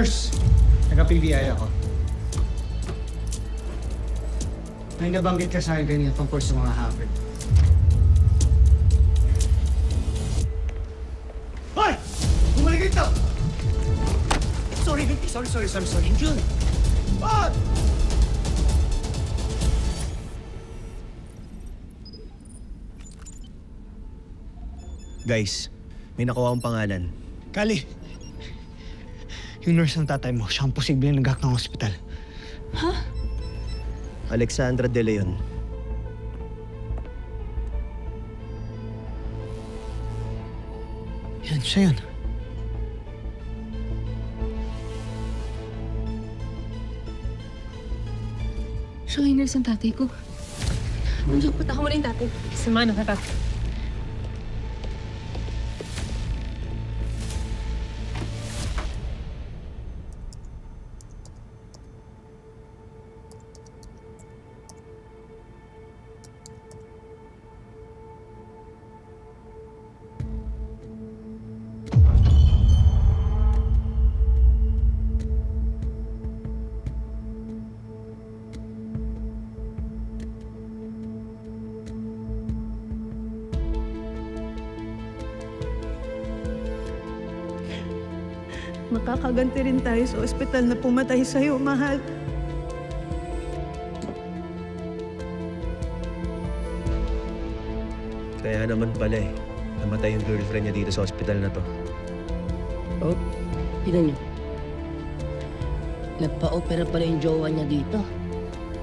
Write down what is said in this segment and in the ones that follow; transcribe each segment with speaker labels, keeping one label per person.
Speaker 1: Nurse, taga-PBI ako. May nabanggit ka sa akin kanina tungkol sa mga hacker. Hoy! Bumalik dito! Sorry, Vicky. Sorry. Jun! What?
Speaker 2: Guys, may nakuha akong pangalan.
Speaker 1: Kali! Yung nurse ng tatay mo, siya ang posibleng nag-hack ng hospital.
Speaker 2: Alexandra De Leon.
Speaker 1: Yan, siya yun.
Speaker 3: Siya yung nurse ng tatay ko. Punta ko muna yung tatay. Sumano ka, tatay.
Speaker 4: Makakaganti rin tayo sa ospital na pumatay sa'yo, mahal.
Speaker 2: Kaya naman pala namatay yung girlfriend niya dito sa hospital na to.
Speaker 5: Oh, tignan niyo. Nagpa-opera pala yung jowa niya dito.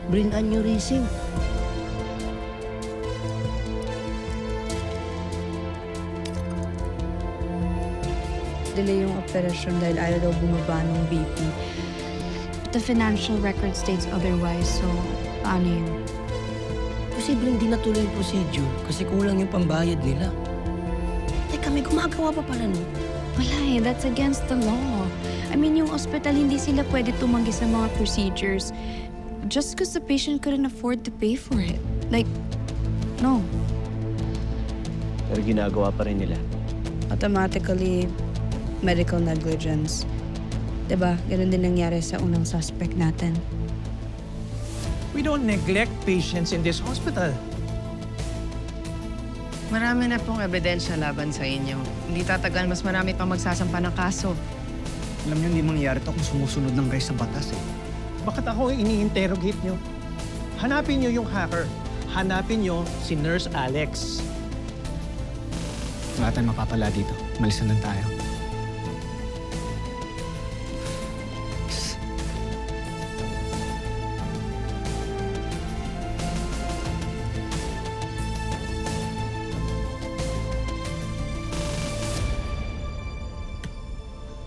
Speaker 5: Brain aneurysm.
Speaker 6: Delay yung operasyon dahil ayaw daw bumaba ng BP. But the financial record states otherwise, so paano yun?
Speaker 5: Posibleng di natuloy yung procedure kasi kulang yung pambayad nila. Teka, may gumagawa pa pala nun.
Speaker 6: Wala that's against the law. I mean, yung hospital, hindi sila pwede tumanggi sa mga procedures just because the patient couldn't afford to pay for it. Like, no.
Speaker 2: Pero ginagawa pa rin nila.
Speaker 6: Automatically, medical negligence. Diba? Ganun din nangyari sa unang suspect natin.
Speaker 7: We don't neglect patients in this hospital.
Speaker 3: Marami na pong ebidensya laban sa inyo. Hindi tatagal, mas marami pang magsasampa ng kaso.
Speaker 1: Alam niyo, hindi mangyayari to kung sumusunod lang kayo sa batas eh.
Speaker 7: Bakit ako ini-interrogate nyo? Hanapin nyo yung hacker. Hanapin nyo si Nurse Alex.
Speaker 1: Wala tayong mapapala dito. Malis na lang tayo.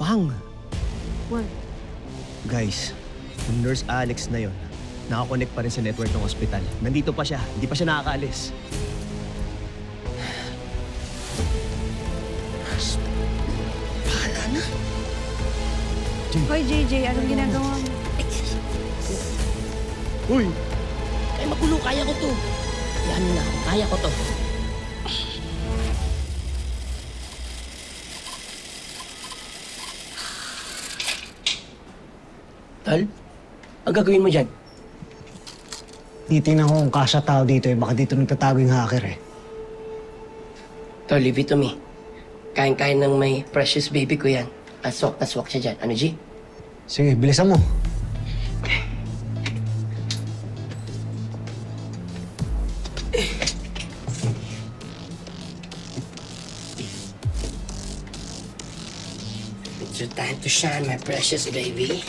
Speaker 2: Pang!
Speaker 3: What?
Speaker 2: Guys, yung Nurse Alex na yon, nakakonect pa rin sa network ng hospital. Nandito pa siya. Hindi pa siya nakakaalis.
Speaker 5: Bahala na.
Speaker 6: Hoy, JJ, anong ginagawa mo?
Speaker 2: Uy!
Speaker 5: Kaya magulo, kaya ko to. Yan na, kaya ko to. Tal, ang gagawin mo dyan?
Speaker 1: Titingnan ko kung kasya tao dito eh. Baka dito nagtatago yung hacker eh.
Speaker 5: Tol, leave it to me. Kain-kain ng may precious baby ko yan. Aswak na swak siya dyan. Ano, G?
Speaker 1: Sige, bilisan mo.
Speaker 5: It's your time to shine, my precious baby.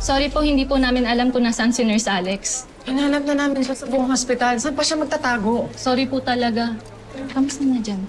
Speaker 8: Sorry po, hindi po namin alam kung nasaan si Nurse Alex.
Speaker 3: Hinanap na namin siya sa buong hospital. Saan pa siya magtatago?
Speaker 8: Sorry po talaga. Kamusta na dyan?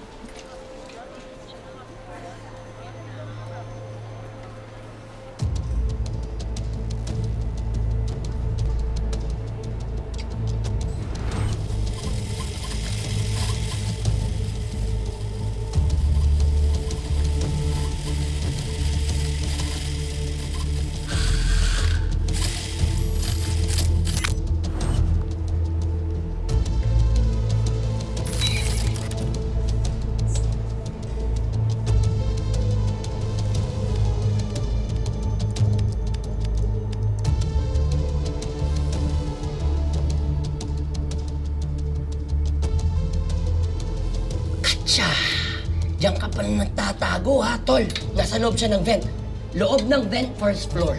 Speaker 5: Diyan ka pala nagtatago, ha, tol? Nasa loob siya ng vent. Loob ng vent, first floor.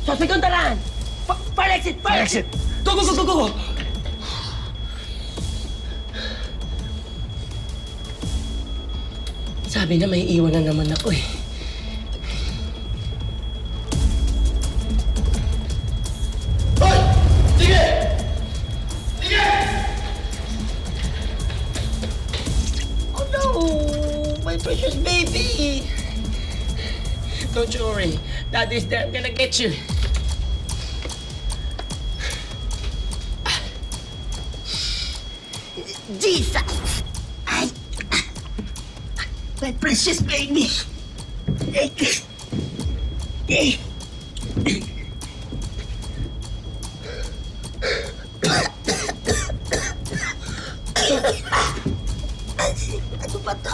Speaker 5: Suspect on taran! Fire exit! Fire exit! Go, go, go, go, go! Sabi na may iwan na naman ako eh. Hoy! Sige! Sige! Oh no! My precious baby! Don't you worry. Daddy's there. I'm gonna get you. Jesus! Ay! My precious baby! Ano ba to?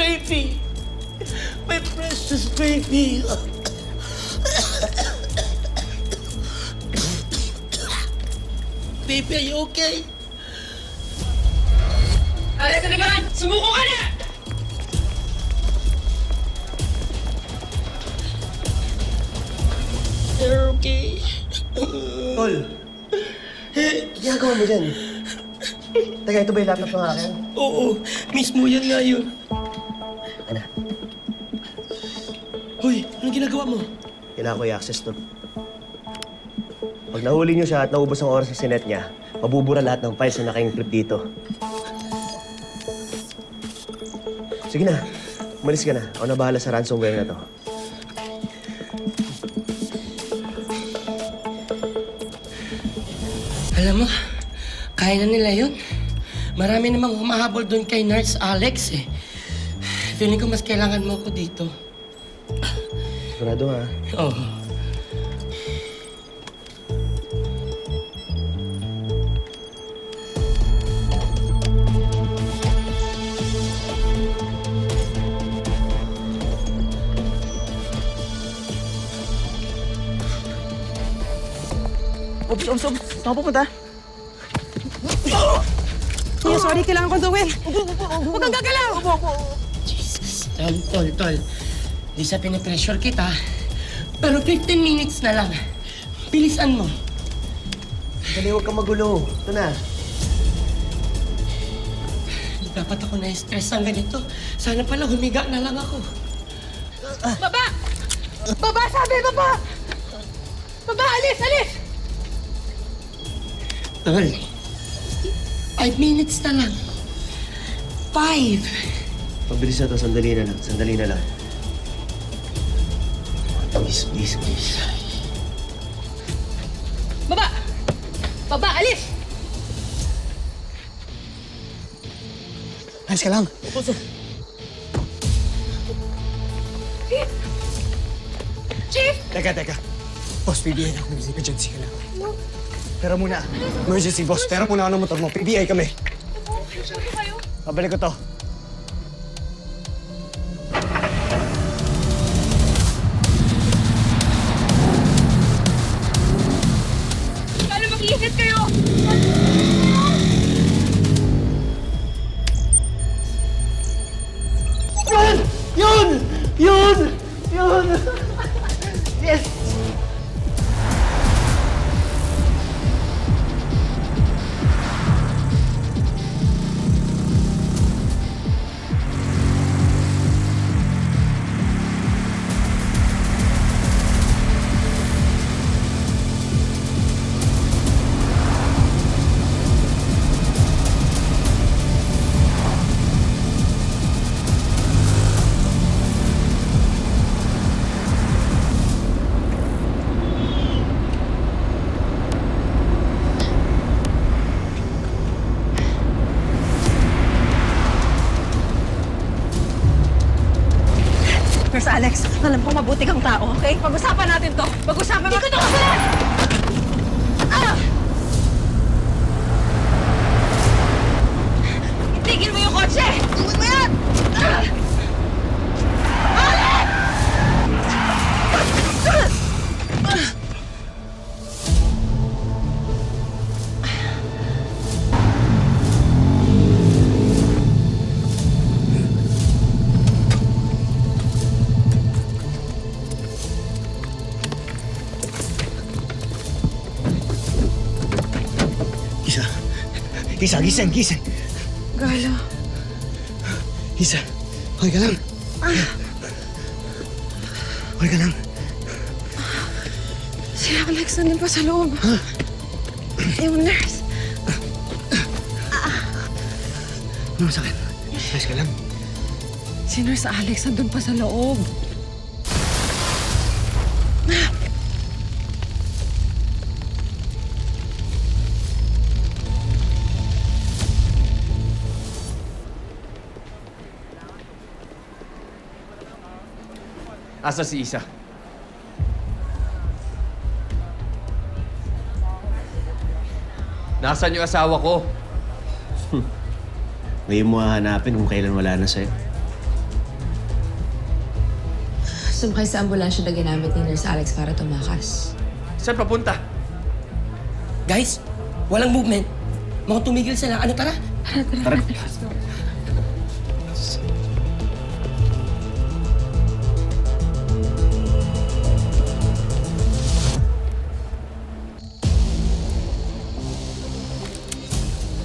Speaker 5: Baby! My precious baby! Baby, are you okay? Alex, ano ba? Sumuko ka na! You're okay.
Speaker 2: Tol, ginagawa mo dyan? Teka, ito ba yung laptop ng akin?
Speaker 5: Oo, mismo yan nga yun.
Speaker 2: Ano?
Speaker 5: Hoy, anong ginagawa mo?
Speaker 2: Kailangan ko i-access to. Pag nahuli niyo siya at naubos ang oras ng sinet niya, mabubura lahat ng files na naka-encrypt dito. Sige na, umalis ka na. Ako na bahala sa ransomware na to.
Speaker 5: Alam mo, kaya na nila yun. Marami namang humahabol doon kay Nurse Alex eh. Feeling ko mas kailangan mo ako dito.
Speaker 2: Sigurado ha?
Speaker 5: Oo.
Speaker 4: Ops. Saan ka pupunta? Kuya, sorry. Kailangan ko gawin. Huwag kang gagalaw!
Speaker 5: Jesus. Tol. Di sa pinipressure kita. Pero 15 minutes na lang. Bilisan mo.
Speaker 2: Dali, huwag kang magulo. Ito na.
Speaker 5: Hindi dapat ako na-stress ang ganito. Sana pala humiga na lang ako.
Speaker 3: Baba! Baba, sabi! Baba! Baba, alis!
Speaker 5: Tol, 5 minutes na lang. 5.
Speaker 2: Pabilis na to, sandali na lang. Please.
Speaker 3: Baba! Baba, alis!
Speaker 1: Ayos ka lang.
Speaker 3: Chief!
Speaker 1: Teka. Boss, PBI ako. May emergency ka lang. Pero muna. Emergency, boss. Pero muna ako ng motor mo. PBI kami. Pabalik ko to.
Speaker 3: Paano
Speaker 2: Yun! Yun! Yes!
Speaker 4: Nurse Alex, alam ko mabuti kang tao, okay? Pag-usapan natin to. Pag-usapan natin. Hindi ko to kasalanan! Itigil mo yung kotse! Iwan mo yan!
Speaker 2: Gising!
Speaker 4: Gala.
Speaker 2: Isa, okay ka lang? Okay ka lang?
Speaker 4: Si Alex nandun pa sa loob. Yung nurse.
Speaker 2: Ano masakit? Ayos ka lang?
Speaker 4: Si Nurse Alex nandun pa sa loob.
Speaker 9: Asa si Isa? Nasaan yung asawa ko?
Speaker 2: Ngayon mo hahanapin kung kailan wala na sa'yo.
Speaker 10: Sumakay sa ambulansya na ginamit ni Nurse Alex para tumakas.
Speaker 9: Saan papunta?
Speaker 5: Guys, walang movement. Mga tumigil sila. Ano, tara?
Speaker 2: Tara.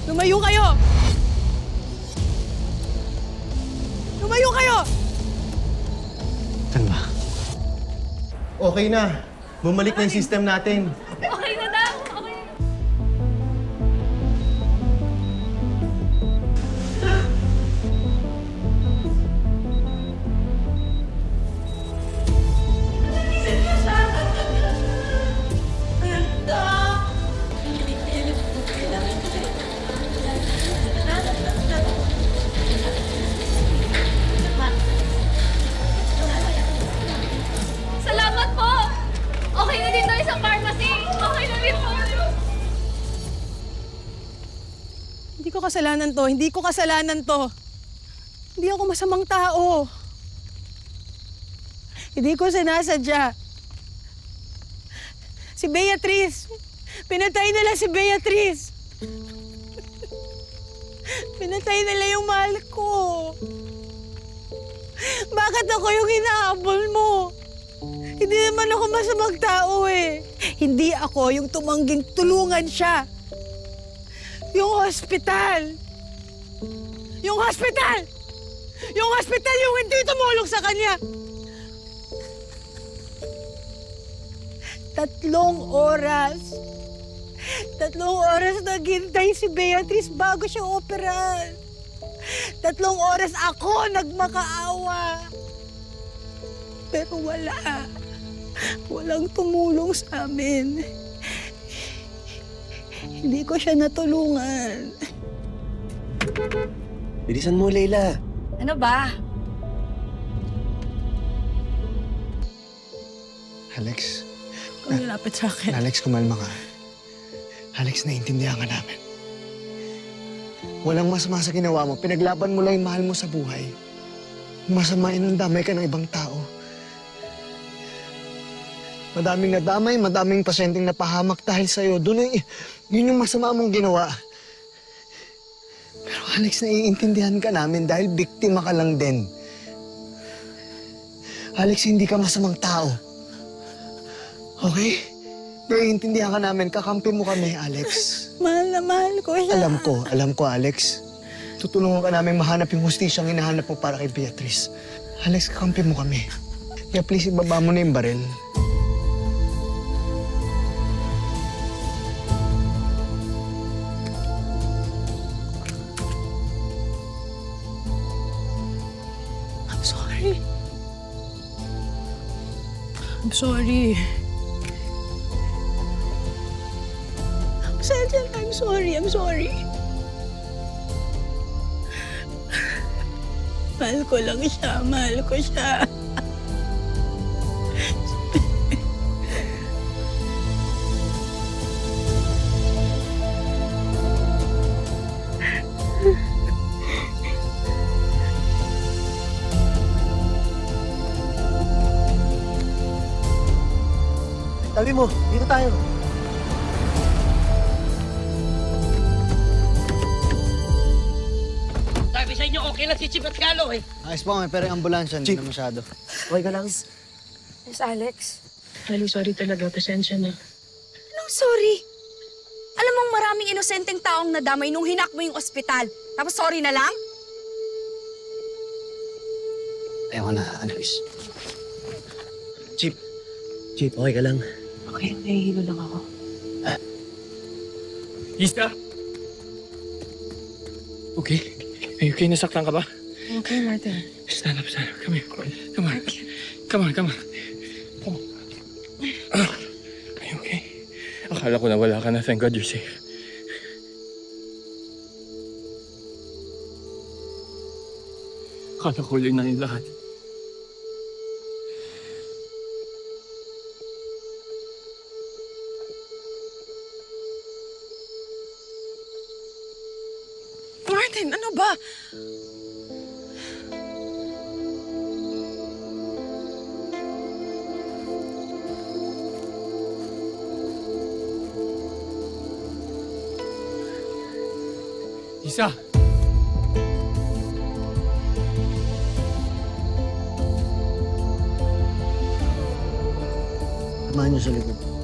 Speaker 4: Lumayo kayo! Lumayo kayo!
Speaker 2: Saan ba? Okay na. Bumalik na yung system natin.
Speaker 3: Okay na daw! Okay na.
Speaker 8: Salamat po! Okay na din daw isang pharmacy! Okay na din po!
Speaker 4: Hindi ko kasalanan to. Hindi ko kasalanan to. Hindi ako masamang tao. Hindi ko sinasadya. Si Beatrice. Pinatay nila si Beatrice. Pinatay nila yung mahal ko. Bakit ako yung hinahabol mo? Hindi naman ako masamang tao eh. Hindi ako yung tumangging tulungan siya. Yung hospital! Yung hospital! Yung hospital yung hindi tumulong sa kanya! 3 oras. 3 oras naghintay si Beatrice bago siya operahan. 3 oras ako nagmakaawa. Pero wala. Walang tumulong sa amin. Hindi ko siya natulungan.
Speaker 2: Bilisan mo, Leila.
Speaker 6: Ano ba?
Speaker 1: Alex,
Speaker 4: Kung nilapit sa akin.
Speaker 1: Alex, kumalma ka. Alex, naiintindihan ka namin. Walang masama sa ginawa mo. Pinaglaban mo lang yung mahal mo sa buhay. Masama inundamay ka ng ibang tao. Madaming nadamay, madaming pasyenteng napahamak dahil sa'yo. Yun yung masama mong ginawa. Pero Alex, naiintindihan ka namin dahil biktima ka lang din. Alex, hindi ka masamang tao. Okay? Naiintindihan ka namin. Kakampi mo kami, Alex.
Speaker 4: Mahal na mahal ko siya.
Speaker 1: Alam ko, Alex. Tutulungan ka namin mahanap yung hustisyang hinahanap mo para kay Beatrice. Alex, kakampi mo kami. Kaya please, ibaba mo na yung baril.
Speaker 4: I'm sorry. I'm sorry. I'm sorry. I'm sorry. Mahal ko lang siya. Mahal ko siya.
Speaker 2: Tabi mo, dito tayo.
Speaker 5: Sabi sa inyo, okay lang si Chip at Galo eh.
Speaker 1: Ayos po, pero yung ambulansya hindi na masyado.
Speaker 2: Okay ka lang?
Speaker 6: Miss Alex?
Speaker 3: Ali, sorry talaga. Pasensya na.
Speaker 6: Anong sorry? Alam mong maraming inosenteng taong nadamay nung hinak mo yung ospital. Tapos sorry na lang?
Speaker 1: Ayaw na, Annalise.
Speaker 2: Chip, okay ka lang?
Speaker 3: Okay, nahihilo lang ako.
Speaker 9: Isa! Okay? Are you okay? Nasaktan ka ba?
Speaker 3: Okay, Martin.
Speaker 9: Stand up. Come here. Come on. Come on. Are you okay? Akala ko na wala ka na. Thank God you're safe. Akala ko huli na yung lahat.
Speaker 4: Martin, ano ba?
Speaker 9: Isa!
Speaker 1: Samahan niyo sa likod.